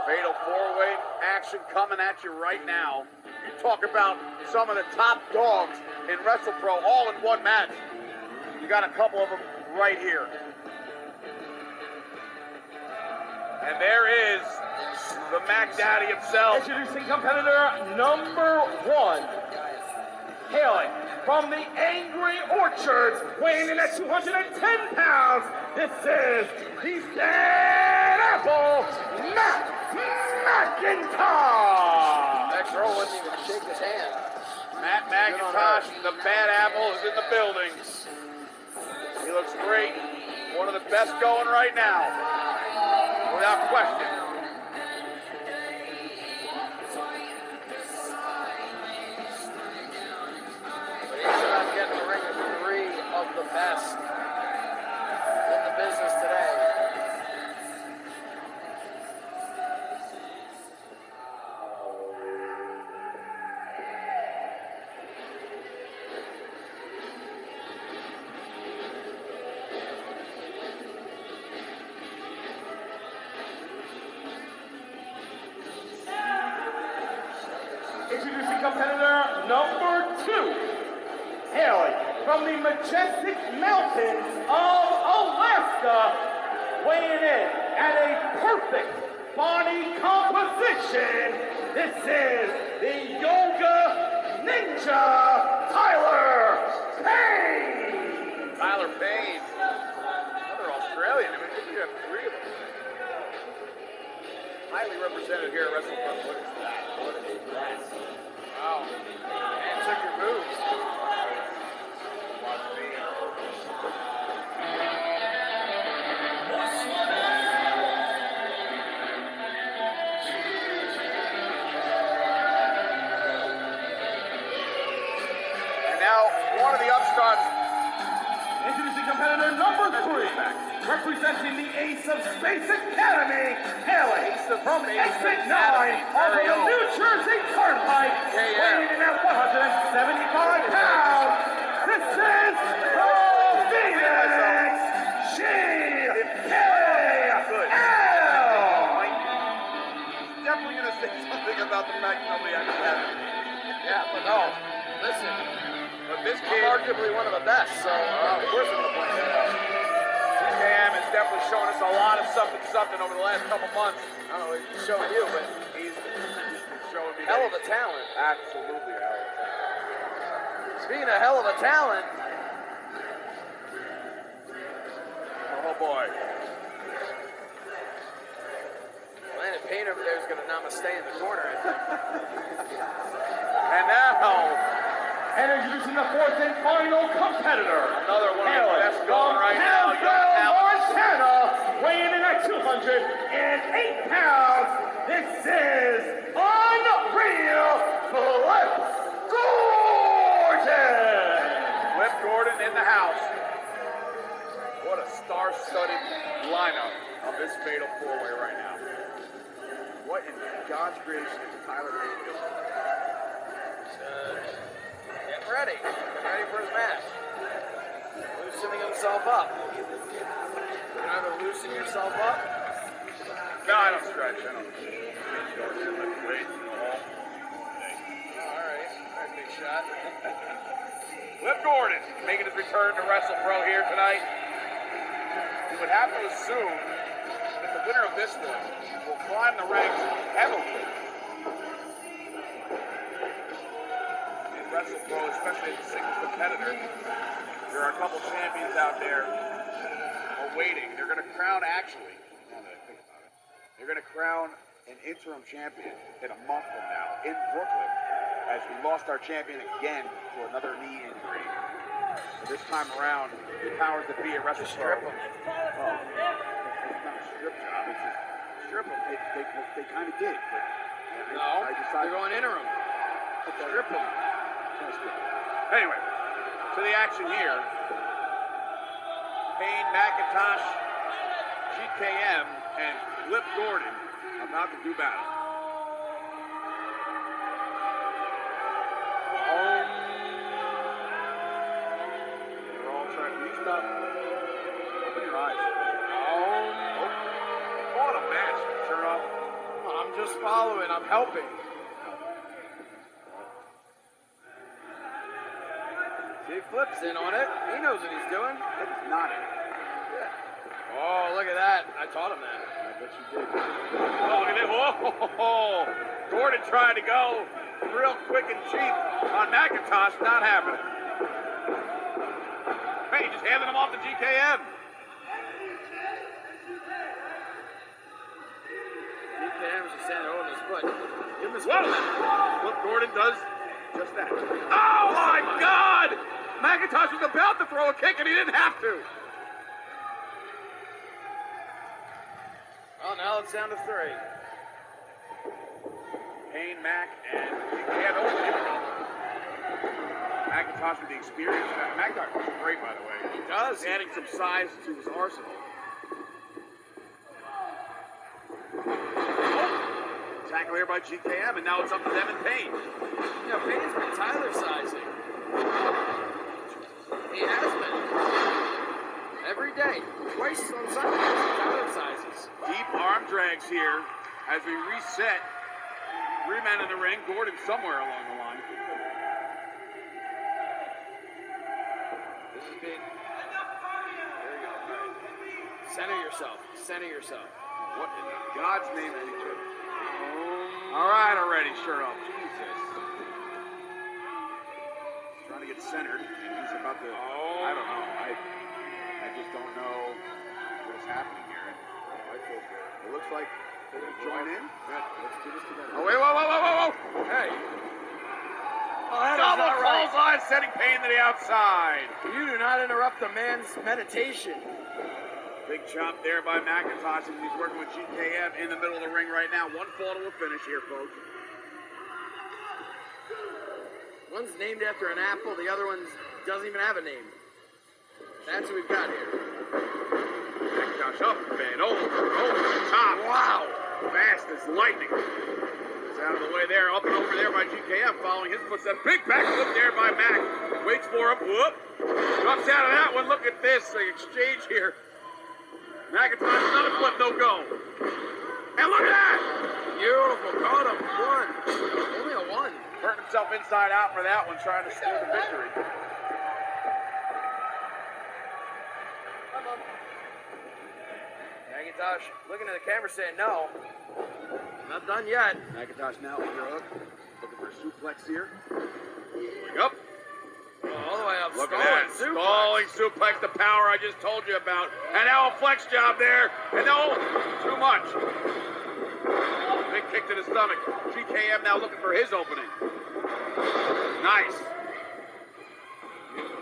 Fatal four-way action coming at you right now. You talk about some of the top dogs in WrestlePro all in one match. You got a couple of them right here. And there is the Mac Daddy himself. Introducing competitor number 1. Hailing from the Angry Orchards, weighing in at 210 pounds, this is the Bad Apple, Macintosh! Next row wouldn't even shake his hand. Matt Macintosh, the Bad Apple, is in the building. He looks great. One of the best going right now, without question. Get in the ring with 3 of the best in the business today. Introducing competitor number 2. Hailing from the majestic mountains of Alaska, weighing in at a perfect body composition, this is the Yoga Ninja, Tyler Payne! Tyler Payne, another Australian. I mean, you have 3 of them. Highly represented here at WrestlePro. What is that? What is that? Wow. And took your moves. One of the upstarts. Introducing competitor number 3, representing the Ace of Space Academy, hailing from Exit 9 off of the New Jersey Turnpike, weighing in at 175 pounds. This is the Phoenix GKM. Definitely going to say something about the fact that nobody actually has it. Yeah, but no, listen. But this I'm kid, arguably one of the best, so of course I'm going to point that out. GKM has definitely shown us a lot of something over the last couple months. I don't know what he's showing you, but He's showing me hell of a talent. absolutely a hell of a talent. Speaking of hell of a talent, Oh boy. Landon Payne over there is going to namaste in the corner, I think. And now, And introducing the 4th and final competitor, another one of the best from going right now. Hillsville, Montana, weighing in at 208 pounds. This is Unreal Flip Gordon. Flip Gordon in the house. What a star-studded lineup of this fatal four-way right now. What in God's creation is Tyler Payne doing? Getting ready for his match. Loosening himself up. You can either loosen yourself up. No, I don't stretch. I don't. Lift weights in the hall. Alright, big shot. Flip Gordon making his return to WrestlePro here tonight. You would have to assume that the winner of this one will climb the ranks heavily in WrestlePro, especially as a singles competitor. There are a couple champions out there awaiting. They're going to crown, actually, now that I think about it, they're going to crown an interim champion in a month from now in Brooklyn, as we lost our champion again to another knee injury. So this time around, the powers that be at WrestlePro. Strip him. It's not a strip job. It's just strip them. They kind of did, but No, I decided they're going interim. strip them. Anyway, to the action here. Payne, Macintosh, GKM, and Flip Gordon about to do battle. We're all trying to reach up. Open your eyes. What a match, Chernoff. I'm just following. I'm helping. He flips in on it. He knows what he's doing. It's not it. Yeah. Oh, look at that. I taught him that. I bet you did. Oh, look at that. Whoa! Gordon tried to go real quick and cheap on Macintosh. Not happening. Payne just handing him off to GKM. GKM's just standing holding his foot. Give him his Whoa! foot. Look, Gordon does just that. Oh, my God! Macintosh was about to throw a kick, and he didn't have to. Oh, now it's down to 3. Payne, Mac, and GKM. Oh, here we go. Macintosh with the experience. Macintosh is great, by the way. He does. He's adding some size to his arsenal. Tackle here by GKM, and now it's up to them and Payne. You know, Payne's been Tyler sizing. He has been. Every day. Twice on Sunday, Tyler sizes. Deep arm drags here as we reset. 3 men in the ring. Gordon somewhere along the line. This is big. There you go. All right. Center yourself. Center yourself. What in God's name are you doing? All right, already, sure up. Jesus. He's trying to get centered, and he's about to. I don't know. I just don't know what is happening here. I feel good. It looks like they're going to join in. Good. Let's do this together. Oh, wait, whoa. Hey. Oh, that is Double not right. bullseye, setting Payne to the outside. You do not interrupt a man's meditation. Big chop there by Macintosh, and he's working with GKM in the middle of the ring right now. One fall to a finish here, folks. One's named after an apple, the other one doesn't even have a name. That's what we've got here. Macintosh up and over the top. Wow. Fast as lightning. It's out of the way there, up and over there by GKM, following his footsteps. Big backflip there by Mac. Waits for him. Whoop. Drops out of that one. Look at this exchange here. Macintosh, another flip, no go. And look at that! Beautiful, caught him. 1. Only a 1. Hurt himself inside out for that one, trying to steal the victory. Macintosh looking at the camera saying no. Not done yet. Macintosh now under hook. Looking for a suplex here. Going up. Oh, all the way up. Look at that. Stalling suplex, the power I just told you about. And now a flex job there. And no, too much. Big kick to the stomach. GKM now looking for his opening. Nice.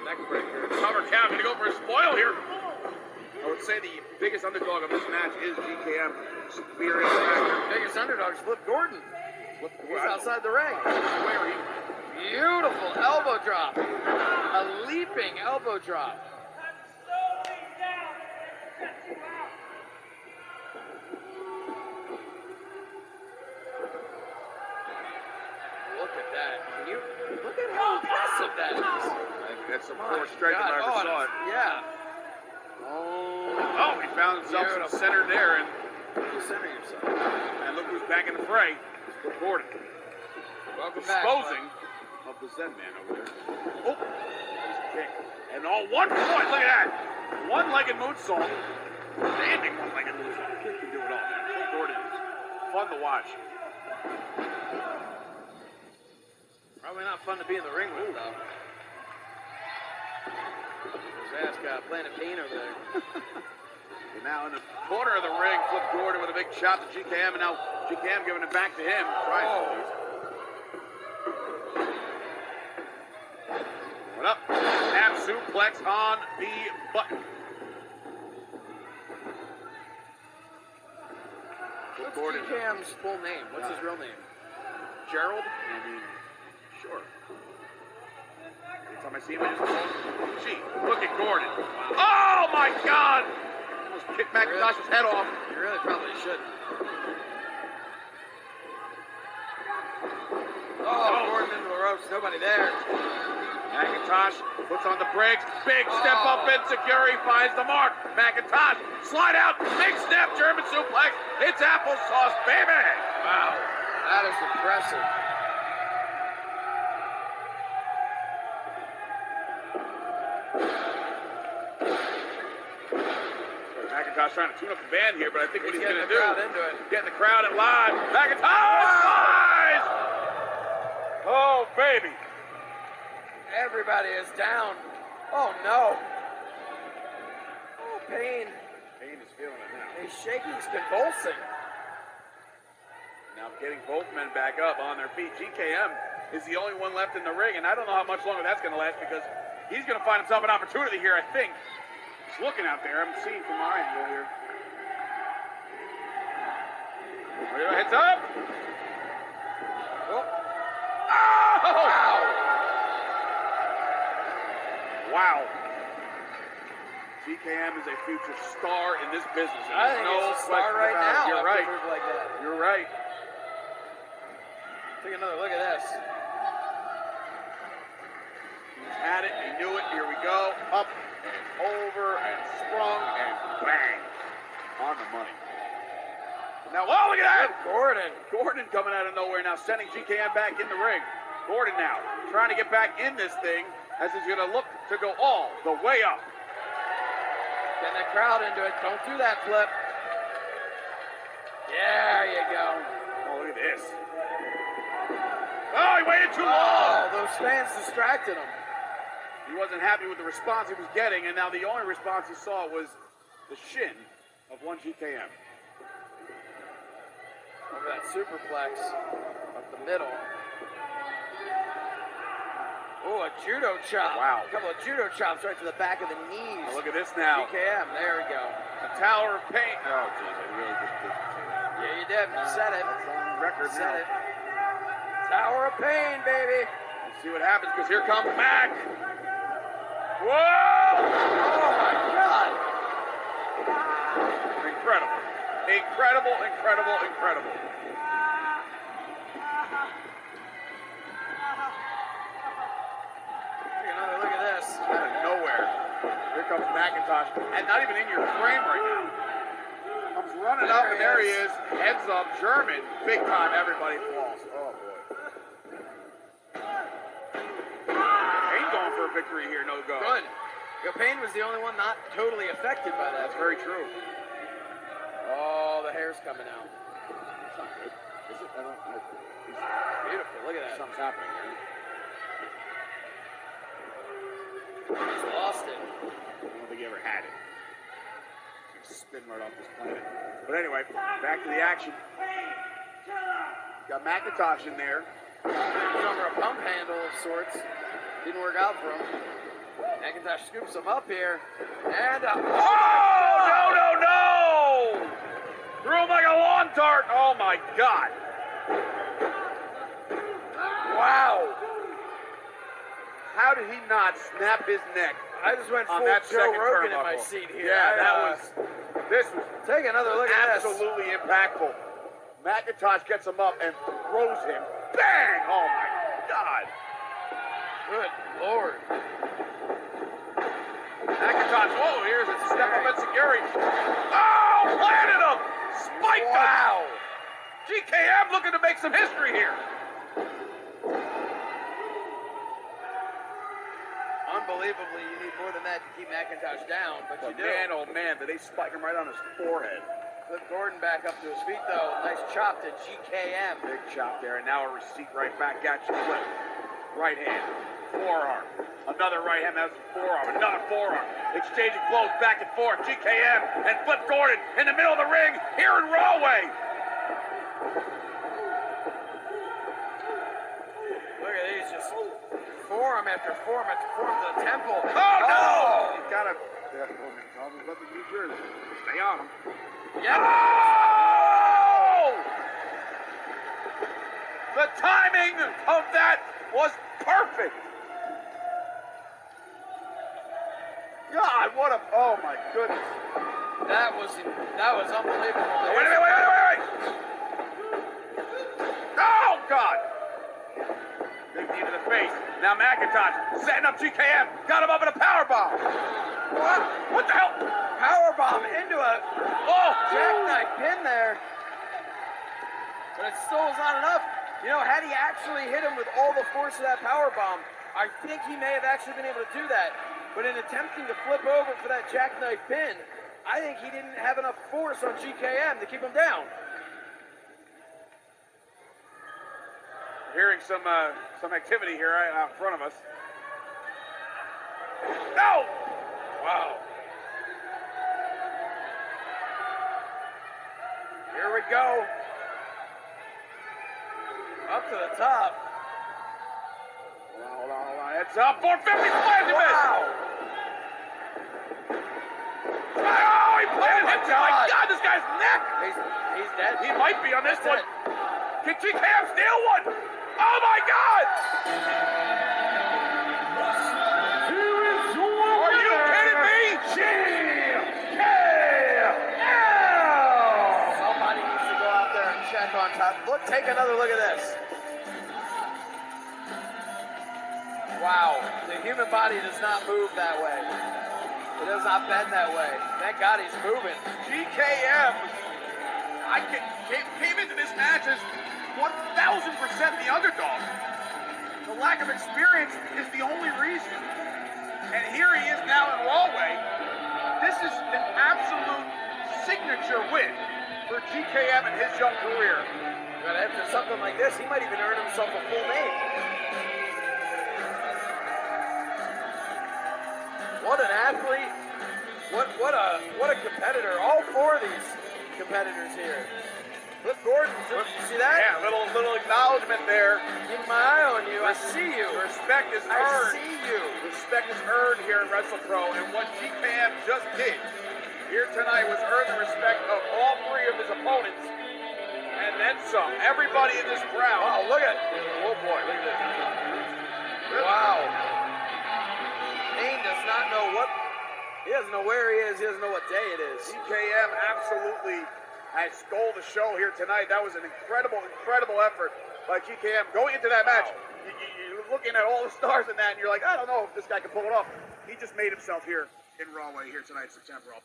Neck breaker. Cover count. Going to go for a spoil here. I would say the biggest underdog of this match is GKM. Experience factor. Biggest underdog, Flip Gordon. He's outside the ring. Where he? Beautiful elbow drop. A leaping elbow drop. Look at that. Can you look at how impressive that is? That's some poor strength if I ever saw it. Yeah. Oh, he found himself some center there, and You center yourself. look who's back in the fray. It's Gordon. Welcome back. Disposing of the Zen man over there. Oh, nice kick. And all 1 point. Look at that. One-legged moonsault. Standing one-legged moonsault. Kid can do it all. Gordon is fun to watch. Probably not fun to be in the ring with, though. His ass got Planet Payne over there. And now in the corner of the ring, Flip Gordon with a big chop to GKM, and now GKM giving it back to him. What up? Ab suplex on the button. What's Gordon. GKM's full name? What's his real name? Gerald? I mean, sure. Every time I see him, I just go, gee, look at Gordon. Oh my God! Almost kicked Macintosh's head off. You really probably shouldn't. Oh, Gordon into the ropes. Nobody there. Macintosh puts on the brakes. Big step up insecurity, finds the mark. Macintosh, slide out, big snap, German suplex. It's applesauce, baby. Wow, that is impressive. Macintosh trying to tune up the band here, but I think what he's going to do, getting the crowd in live. Macintosh flies! Oh, baby. Everybody is down. Oh, no. Oh, Payne. Payne is feeling it now. He's shaking, he's convulsing. Now getting both men back up on their feet. GKM is the only one left in the ring, and I don't know how much longer that's going to last because he's going to find himself an opportunity here, I think. He's looking out there. I'm seeing from my angle here. Heads up. Oh. Oh! Wow. GKM is a future star in this business. I think he's a star right now. You're right. Move like that. You're right. Take another look at this. He's had it. He knew it. Here we go. Up and over and sprung and bang. On the money. Now, oh, look at that! Gordon coming out of nowhere now, sending GKM back in the ring. Gordon now trying to get back in this thing as he's going to look to go all the way up. Getting the crowd into it. Don't do that, Flip. There you go. Oh, look at this. Oh, he waited too long. Oh, those fans distracted him. He wasn't happy with the response he was getting, and now the only response he saw was the shin of one GKM. Over that superplex up the middle. Oh, a judo chop. Wow. A couple of judo chops right to the back of the knees. Oh, look at this now. GKM, there we go. The Tower of Payne. Oh, geez, I really did say that. Yeah, you did. You said it. That's on record now. Said it. Tower of Payne, baby. Let's see what happens, because here comes Mac. Whoa! Oh, my God. Incredible. Incredible, incredible, incredible. Take another look at this. Out of nowhere. Here comes Macintosh. And not even in your frame right now. Comes running up, and there he is. Heads up, German. Big time, everybody falls. Oh, boy. Payne going for a victory here, no go. Good. Payne was the only one not totally affected by that. That's very true. Oh, the hair's coming out. That's not good. Is it? I don't know. Beautiful. Look at that. Something's happening here. He's lost it. I don't think he ever had it. He's spin right off this planet. But anyway, back to the action. Got Macintosh in there. He was over a pump handle of sorts. Didn't work out for him. Macintosh scoops him up here. And oh, no! Threw him like a lawn dart. Oh, my God. Wow. How did he not snap his neck? I just went full on that Joe second Rogan in turnbuckle? my seat here. Yeah, this was Take another look at this. absolutely impactful. Macintosh gets him up and throws him. Bang! Oh, my God. Good Lord. Macintosh, whoa, here's a step up at security. Oh, planted him! Spiked him! Wow. GKM looking to make some history here. Unbelievably, you need more than that to keep Macintosh down, but you do. Man, oh man, did they spike him right on his forehead. Flip Gordon back up to his feet, though. Nice chop to GKM. Big chop there, and now a receipt right back at you. Flip. Right hand. Forearm. Another right hand, that's a forearm. Another forearm. Exchanging blows back and forth. GKM and Flip Gordon in the middle of the ring here in Rawway. Look at these, just forearm after forearm after forearm to the temple. Oh, no! He's got to... Let the New Jersey. Stay on him. Yep. Oh! The timing of that was perfect. God, what a... Oh, my goodness. That was unbelievable. Oh, wait. Oh, God. Big knee to the face. Now Macintosh setting up GKM. Got him up in a power bomb. What the hell? Power bomb into a jackknife pin there. But it still is not enough. You know, had he actually hit him with all the force of that power bomb, I think he may have actually been able to do that. But in attempting to flip over for that jackknife pin, I think he didn't have enough force on GKM to keep him down. Hearing some activity here out in front of us. No! Wow. Here we go. Up to the top. Hold on. It's up. 450 splash and miss. Wow. Oh, he planted it. Oh my God, this guy's neck. He's dead. He might be on this That's one. it. Can GKM steal one? Oh my God! Are you kidding me? Somebody needs to go out there and check on top. Look, take another look at this. Wow, the human body does not move that way. It does not bend that way. Thank God he's moving. GKM, came into this match as 1,000% the underdog. The lack of experience is the only reason. And here he is now in Rawway. This is an absolute signature win for GKM in his young career. But after something like this, he might even earn himself a full name. What an athlete. What a competitor. All four of these competitors here. Look, Gordon, you see that? Yeah, little acknowledgement there. Keep my eye on you. I see you. Respect is I earned. see you. Respect is earned here in WrestlePro, and what GKM just did here tonight was earn the respect of all three of his opponents, and then some. Everybody in this crowd. Oh, look at. Oh boy, look at this. Wow. Payne does not know what. He doesn't know where he is. He doesn't know what day it is. GKM absolutely has stole the show here tonight. That was an incredible effort by GKM. Going into that match, you're looking at all the stars in that, and you're like, I don't know if this guy can pull it off. He just made himself here in Rawway here tonight, SeptemBrawl.